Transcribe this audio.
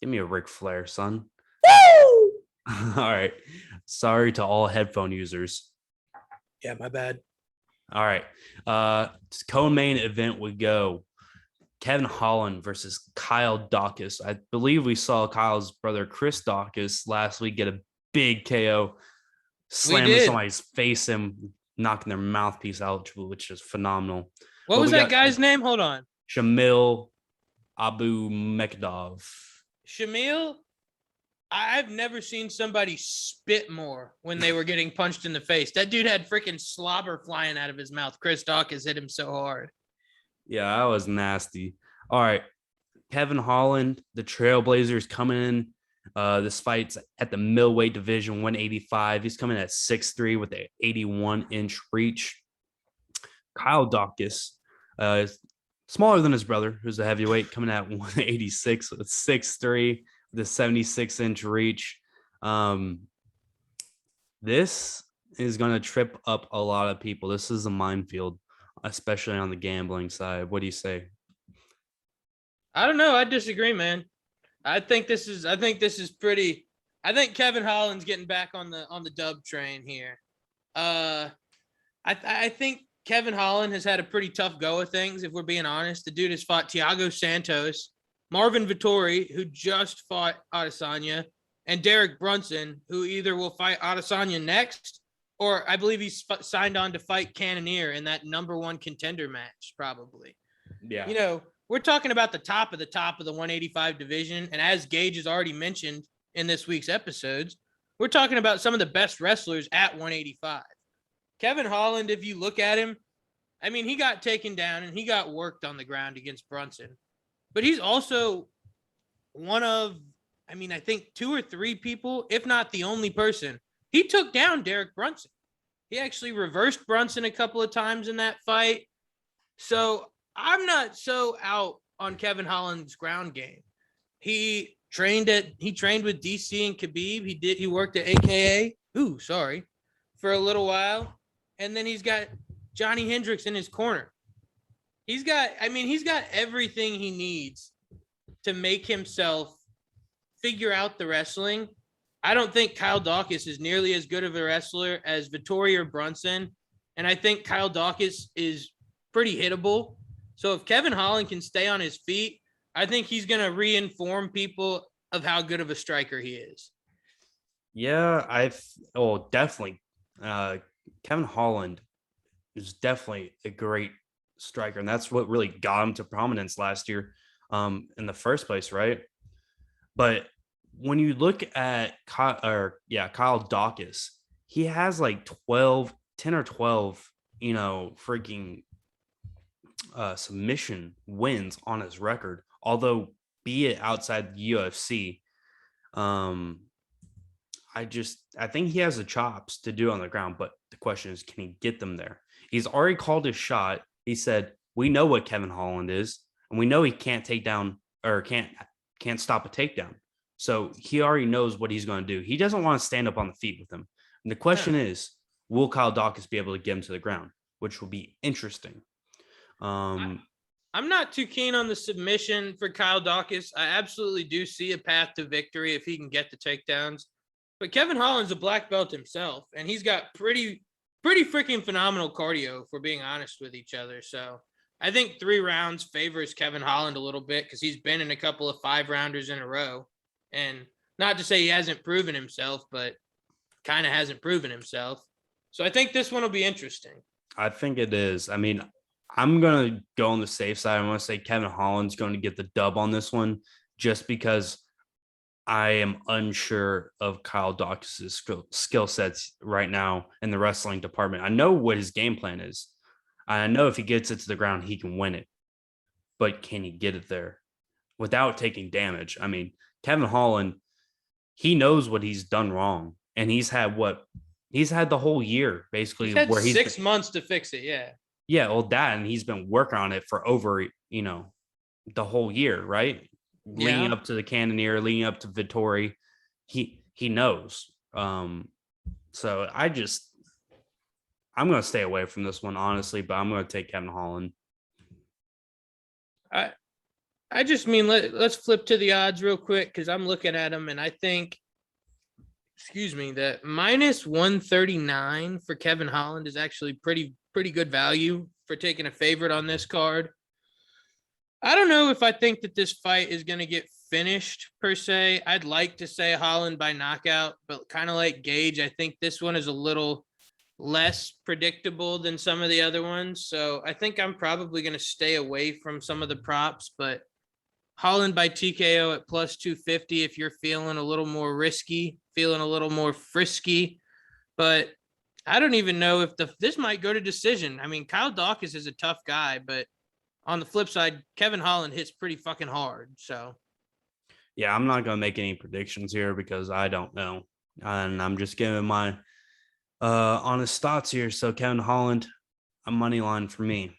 Give me a Ric Flair, son. Woo! All right. Sorry to all headphone users. Yeah, my bad. All right. Co-main event would go Kevin Holland versus Kyle Daukas. I believe we saw Kyle's brother Chris Daukas last week get a big KO, We slamming did. somebody's face and knocking their mouthpiece out, which is phenomenal. What But was we that got guy's name? Hold on. Shamil Abu Mekdov. Shamil? I've never seen somebody spit more when they were getting punched in the face. That dude had freaking slobber flying out of his mouth. Chris Daukas hit him so hard. Yeah, that was nasty. All right. Kevin Holland, the Trailblazers coming in. This fight's at the middleweight division, 185. He's coming at 6'3" with an 81-inch reach. Kyle Daukas is smaller than his brother, who's a heavyweight, coming at 186 with 6'3" with a 76-inch reach. This is going to trip up a lot of people. This is a minefield, especially on the gambling side. What do you say? I don't know. I disagree, man. I think this is pretty. I think Kevin Holland's getting back on the dub train here. I think Kevin Holland has had a pretty tough go of things, if we're being honest. The dude has fought Thiago Santos, Marvin Vittori, who just fought Adesanya, and Derek Brunson, who either will fight Adesanya next, or I believe he's signed on to fight Cannonier in that number one contender match, probably. Yeah. You know, we're talking about the top of the 185 division. And as Gage has already mentioned in this week's episodes, we're talking about some of the best wrestlers at 185. Kevin Holland, if you look at him, I mean, he got taken down and he got worked on the ground against Brunson. But he's also one of, I mean, I think 2 or 3 people, if not the only person. He took down Derek Brunson. He actually reversed Brunson a couple of times in that fight. So I'm not so out on Kevin Holland's ground game. He trained with DC and Khabib. He worked at AKA. For a little while. And then he's got Johnny Hendricks in his corner. He's got everything he needs to make himself figure out the wrestling. I don't think Kyle Daukas is nearly as good of a wrestler as Vittori or Brunson. And I think Kyle Daukas is pretty hittable. So if Kevin Holland can stay on his feet, I think he's going to reinform people of how good of a striker he is. Yeah, definitely. Kevin Holland is definitely a great striker, and that's what really got him to prominence last year in the first place, right? But when you look at Kyle Daukas, he has like 10 or 12, freaking submission wins on his record, although be it outside the UFC. I think he has the chops to do on the ground, but the question is, can he get them there? He's already called his shot. He said, we know what Kevin Holland is, and we know he can't take down or can't stop a takedown. So he already knows what he's going to do. He doesn't want to stand up on the feet with him. And the question is, will Kyle Daukas be able to get him to the ground, which will be interesting. I'm not too keen on the submission for Kyle Daukas. I absolutely do see a path to victory if he can get the takedowns. But Kevin Holland's a black belt himself, and he's got pretty freaking phenomenal cardio, if we're being honest with each other. So I think 3 rounds favors Kevin Holland a little bit because he's been in a couple of 5-rounders in a row. And not to say he hasn't proven himself, but kind of hasn't proven himself. So I think this one will be interesting. I think it is. I mean, I'm going to go on the safe side. I'm going to say Kevin Holland's going to get the dub on this one just because I am unsure of Kyle Daukas' skill sets right now in the wrestling department. I know what his game plan is. I know if he gets it to the ground, he can win it. But can he get it there without taking damage? I mean, Kevin Holland, he knows what he's done wrong. And he's had the whole year, basically. He's had 6 months to fix it, yeah. Yeah, well, and he's been working on it for over, the whole year, right? Yeah. Leading up to the Cannonier, leading up to Vittori, he knows. So I'm going to stay away from this one, honestly, but I'm going to take Kevin Holland. I I just mean let's flip to the odds real quick because I'm looking at them and I think, excuse me, that minus 139 for Kevin Holland is actually pretty good value for taking a favorite on this card. I don't know if I think that this fight is going to get finished per se. I'd like to say Holland by knockout, but kind of like Gage, I think this one is a little less predictable than some of the other ones. So I think I'm probably going to stay away from some of the props, but Holland by TKO at plus 250 if you're feeling a little more risky, feeling a little more frisky. But I don't even know if this might go to decision. I mean, Kyle Daukas is a tough guy, but on the flip side, Kevin Holland hits pretty fucking hard. So Yeah, I'm not going to make any predictions here because I don't know. And I'm just giving my honest thoughts here. So Kevin Holland, a money line for me.